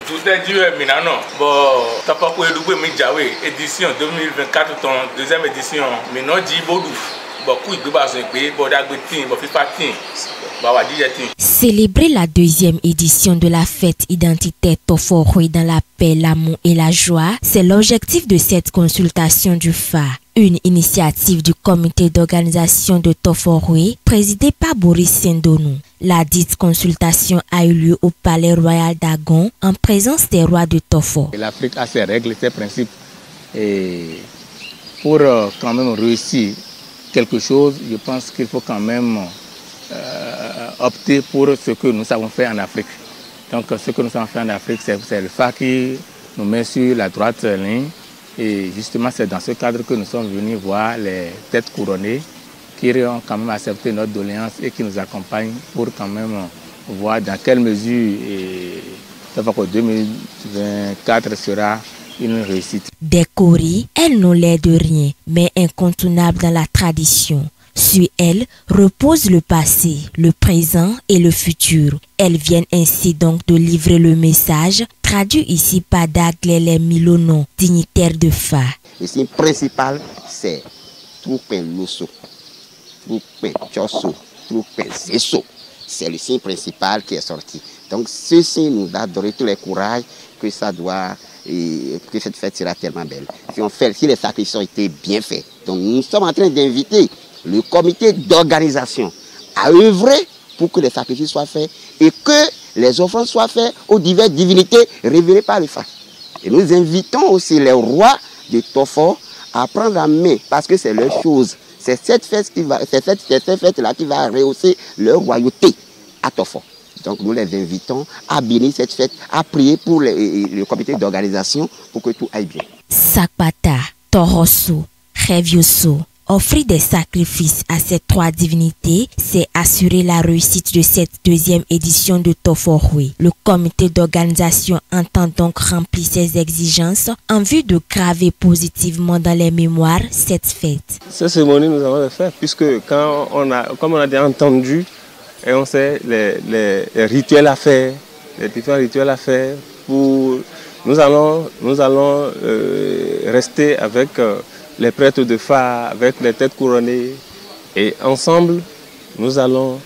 Tout est dû maintenant. Bon, t'as pas quoi éduquer mais Jawe édition 2024 ton deuxième édition. Maintenant dit Bodou. Célébrer la deuxième édition de la fête identitaire Toforwe dans la paix, l'amour et la joie, c'est l'objectif de cette consultation du phare. Une initiative du comité d'organisation de Toforwe, présidée par Boris Sendonou. La dite consultation a eu lieu au Palais Royal d'Agon en présence des rois de Tofo. L'Afrique a ses règles, ses principes. Et pour quand même réussir quelque chose, je pense qu'il faut quand même opter pour ce que nous avons fait en Afrique. Donc ce que nous avons fait en Afrique, c'est le phare qui nous met sur la droite ligne. Et justement, c'est dans ce cadre que nous sommes venus voir les têtes couronnées qui ont quand même accepté notre doléance et qui nous accompagnent pour quand même voir dans quelle mesure 2024 sera une réussite. Des choris, elles n'ont l'air de rien, mais incontournables dans la tradition. Sur elles repose le passé, le présent et le futur. Elles viennent ainsi donc de livrer le message, traduit ici par Daglele Milono, dignitaire de phare. Le signe principal, c'est Troupen Loso, Troupen Chosso, Troupen Zesso. C'est le signe principal qui est sorti. Donc ceci nous a donné tout le courage que ça doit, et que cette fête sera tellement belle. Si les sacrifices ont été bien faits. Donc nous sommes en train d'inviter le comité d'organisation à œuvrer pour que les sacrifices soient faits et que les offrandes soient faites aux diverses divinités révélées par le phare. Et nous invitons aussi les rois de Tofo à prendre la main parce que c'est leur chose. C'est cette fête-là qui va rehausser leur royauté à Tofo. Donc nous les invitons à bénir cette fête, à prier pour le comité d'organisation pour que tout aille bien. Sakpata, Toroso, Revioso. Offrir des sacrifices à ces trois divinités, c'est assurer la réussite de cette deuxième édition de Toforwe. Le comité d'organisation entend donc remplir ses exigences en vue de graver positivement dans les mémoires cette fête. Cette cérémonie, nous allons le faire puisque comme on a déjà entendu et on sait les rituels à faire, les différents rituels à faire, nous allons rester avec les prêtres de phare, avec les têtes couronnées. Et ensemble, nous allons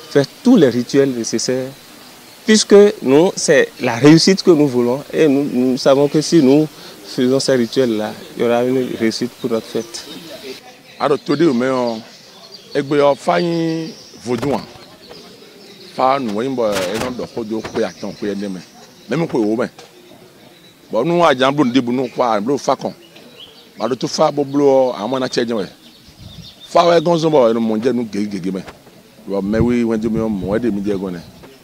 faire tous les rituels nécessaires, puisque nous, c'est la réussite que nous voulons. Et nous savons que si nous faisons ces rituels-là, il y aura une réussite pour notre fête. Alors, tout le monde,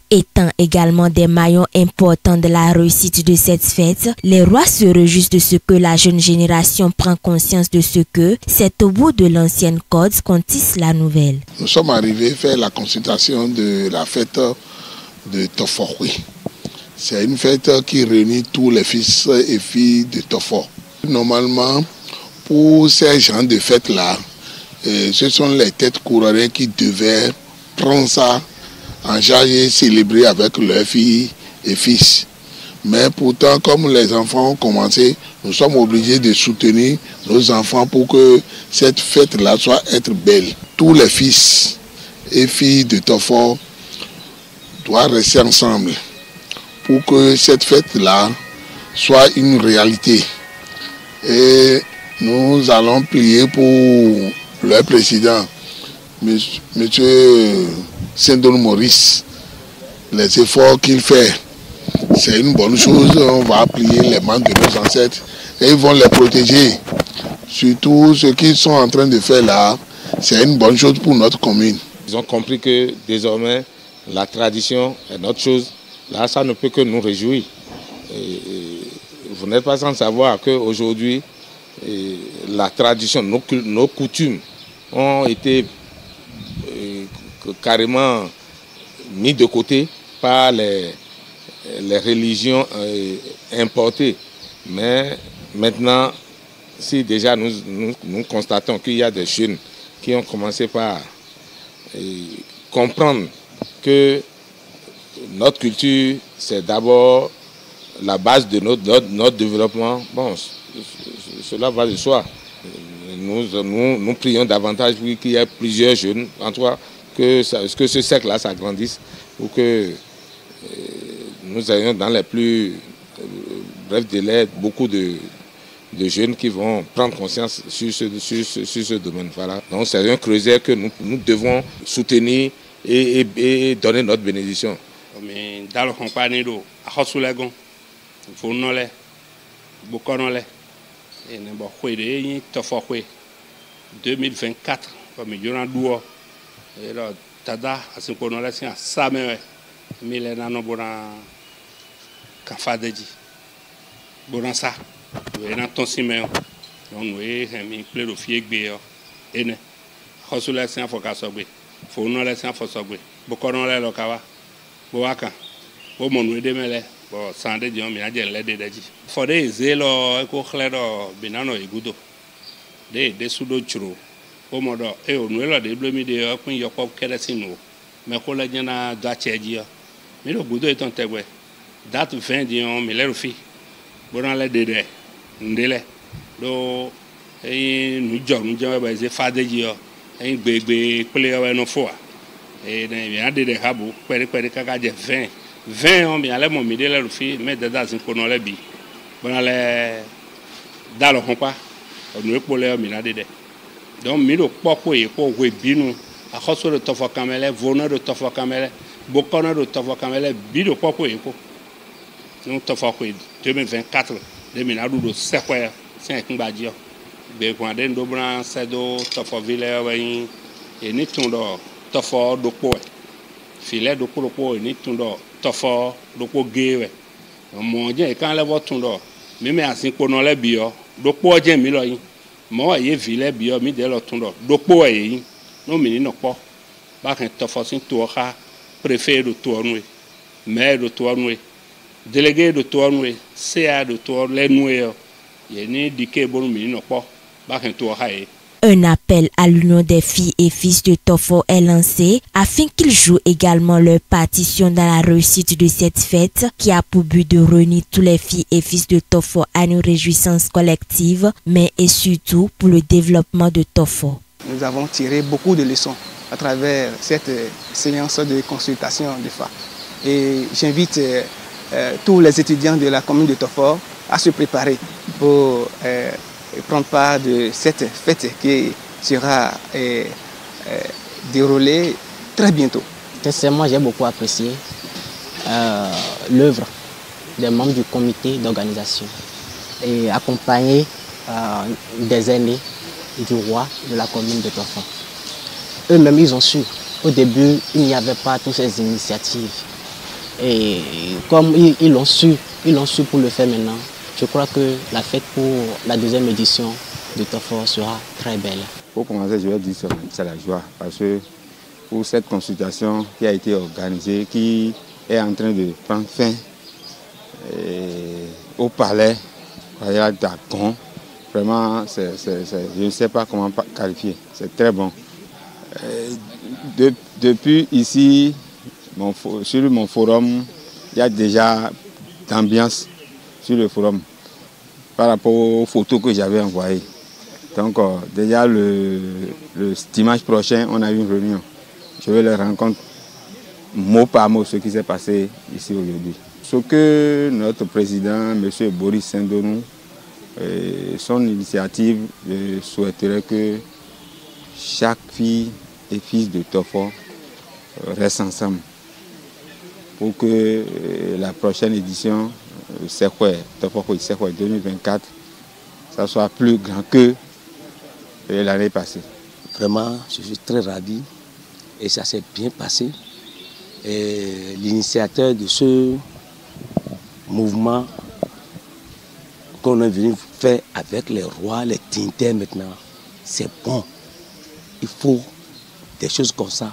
Étant également des maillons importants de la réussite de cette fête, les rois se réjouissent de ce que la jeune génération prend conscience de ce que c'est au bout de l'ancienne code qu'on tisse la nouvelle. Nous sommes arrivés à faire la consultation de la fête de Toforwe. C'est une fête qui réunit tous les fils et filles de Tofo. Normalement, pour ces gens de fête-là, ce sont les têtes couronnées qui devaient prendre ça en charge et célébrer avec leurs filles et fils. Mais pourtant, comme les enfants ont commencé, nous sommes obligés de soutenir nos enfants pour que cette fête-là soit être belle. Tous les fils et filles de Tofo doivent rester ensemble pour que cette fête-là soit une réalité. Et nous allons prier pour le président, M. Sendonou Maurice, les efforts qu'il fait. C'est une bonne chose, on va prier les membres de nos ancêtres et ils vont les protéger. Surtout ce qu'ils sont en train de faire là, c'est une bonne chose pour notre commune. Ils ont compris que désormais la tradition est notre chose. Là, ça ne peut que nous réjouir. Vous n'êtes pas sans savoir qu'aujourd'hui, la tradition, nos coutumes ont été carrément mis de côté par les religions importées. Mais maintenant, si déjà nous constatons qu'il y a des jeunes qui ont commencé par comprendre que notre culture, c'est d'abord la base de notre développement, bon, cela va de soi. Nous prions davantage pour qu'il y ait plusieurs jeunes, en tout cas, que ce cercle-là s'agrandisse pour que nous ayons dans les plus brefs délais beaucoup de jeunes qui vont prendre conscience sur ce domaine. Voilà. Donc c'est un creuset que nous devons soutenir et donner notre bénédiction. Dans le compagnie de Ahosulegon, Fonole, Bokonole, et Nebokwede, Tofokwe, 2024, comme il y a un duo, et là, Tada, à ce qu'on a laissé à Samuel, Milena Nobona Kafadeji, Bonansa, nous avons ton Siméon, nous avons mis plein de filles et ne, Ahosulegon, c'est un focasobé, Fonole, c'est un focasobé, Bokonole, le Kawa. Boaka, bo monu demele, bo sande dion mi aje lede daji. For de zelo eko khledo binano igudo. De sudo churu. O modo e onu elo de blomi de okun yoko keresinu. Me ko la jana da cheji. Mi lo gudo eton tegwe. Dat 20 dion mi le rufi. Bonan le de ndele. Do e nu jo ba ze fadeji yo. E gbegbe pele yo no fo. Et bien des rabou pere kaka je 20 on bien les momi de la rufi mais de dans kono le bi bona le dalo kompa onu epole mi na de donc mi do popo e ko we binu a khoso de tofo kamele vono de tofo kamele bokono de tofo kamele bi do popo e ko non tofo ko 2024 de mi na do sekwe 5 ngbaji be ko ade ndo bran sedo tofo vile wen e ni tundo tofo dopo filet dopo ni tundo tofo dopo gewe mo je kan le bo tundo mi me asin pono le bio dopo je mi lo yin mo ye filet bio mi de lo tundo dopo yin no mi ni no po ba kan tofo sin to ha préfet de tourner maire de tourner délégué de tourner CA de tourner nous ye ni dike bo mi ni no po ba kan to ha e. Un appel à l'union des filles et fils de Tofo est lancé afin qu'ils jouent également leur partition dans la réussite de cette fête qui a pour but de réunir tous les filles et fils de Tofo à une réjouissance collective, mais et surtout pour le développement de Tofo. Nous avons tiré beaucoup de leçons à travers cette séance de consultation de FA. Et j'invite tous les étudiants de la commune de Tofo à se préparer pour prendre part de cette fête qui sera déroulée très bientôt. Sincèrement, j'ai beaucoup apprécié l'œuvre des membres du comité d'organisation et accompagné des aînés du roi de la commune de Tofo. Eux-mêmes, ils ont su. Au début, il n'y avait pas toutes ces initiatives. Et comme ils l'ont su pour le faire maintenant, je crois que la fête pour la deuxième édition de Tofo sera très belle. Pour commencer, je vais dire que c'est la joie parce que pour cette consultation qui a été organisée, qui est en train de prendre fin au palais d'Akon, vraiment, je ne sais pas comment qualifier, c'est très bon. Depuis ici, sur mon forum, il y a déjà d'ambiance sur le forum par rapport aux photos que j'avais envoyées. Donc déjà le dimanche prochain, on a eu une réunion. Je vais leur rendre compte mot par mot ce qui s'est passé ici aujourd'hui. Ce que notre président, M. Boris Saint-Donou, son initiative, je souhaiterais que chaque fille et fils de Tofo restent ensemble pour que la prochaine édition Tofo 2024, ça soit plus grand que l'année passée. Vraiment, je suis très ravi et ça s'est bien passé. L'initiateur de ce mouvement qu'on est venu faire avec les rois, les dignitaires maintenant, c'est bon. Il faut des choses comme ça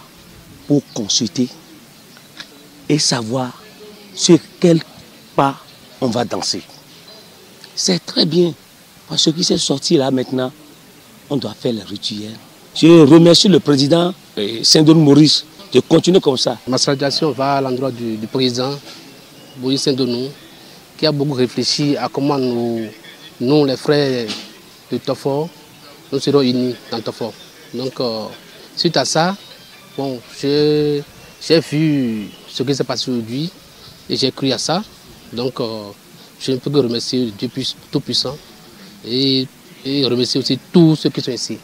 pour consulter et savoir sur quel pas on va danser. C'est très bien, parce que ce qui s'est sorti là maintenant, on doit faire les rituels. Je remercie le président Saint-Donou Maurice de continuer comme ça. Ma salutation va à l'endroit du président Boris Saint-Donou qui a beaucoup réfléchi à comment nous les frères de Tofor, nous serons unis dans Tofor. Donc, suite à ça, bon, j'ai vu ce qui s'est passé aujourd'hui et j'ai cru à ça. Donc, je ne peux que remercier Dieu Tout-Puissant et remercier aussi tous ceux qui sont ici.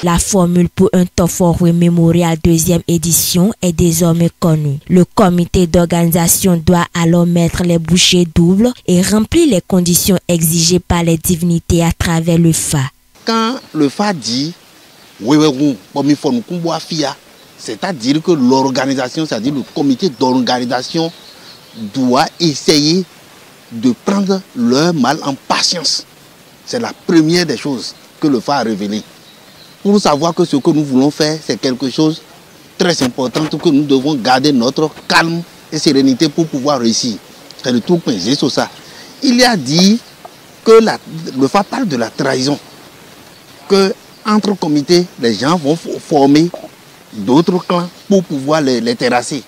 La formule pour un Toforwe Memorial 2e édition est désormais connue. Le comité d'organisation doit alors mettre les bouchées doubles et remplir les conditions exigées par les divinités à travers le FA. Quand le FA dit c'est-à-dire que l'organisation, c'est-à-dire le comité d'organisation doit essayer de prendre leur mal en patience. C'est la première des choses que le FA a révélé. Pour savoir que ce que nous voulons faire, c'est quelque chose de très important, que nous devons garder notre calme et sérénité pour pouvoir réussir. C'est le tout point, c'est ça. Il a dit que le FA parle de la trahison, que entre comités, les gens vont former d'autres clans pour pouvoir les terrasser.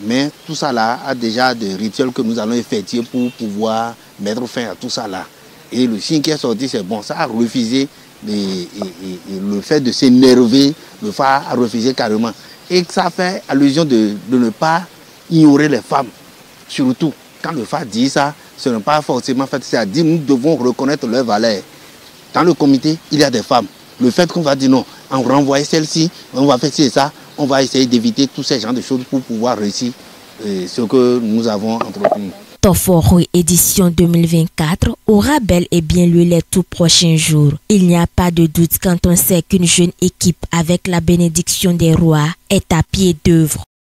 Mais tout ça là a déjà des rituels que nous allons effectuer pour pouvoir mettre fin à tout ça là. Et le signe qui est sorti, c'est bon, ça a refusé le fait de s'énerver, le FA a refusé carrément. Et ça fait allusion de ne pas ignorer les femmes. Surtout, quand le FA dit ça, ce n'est pas forcément fait, c'est-à-dire nous devons reconnaître leur valeur. Dans le comité, il y a des femmes. Le fait qu'on va dire non, on va renvoyer celle-ci, on va faire ci et ça, on va essayer d'éviter tous ces genres de choses pour pouvoir réussir ce que nous avons entrepris. Toforwe édition 2024 aura bel et bien lieu les tout prochains jours. Il n'y a pas de doute quand on sait qu'une jeune équipe avec la bénédiction des rois est à pied d'œuvre.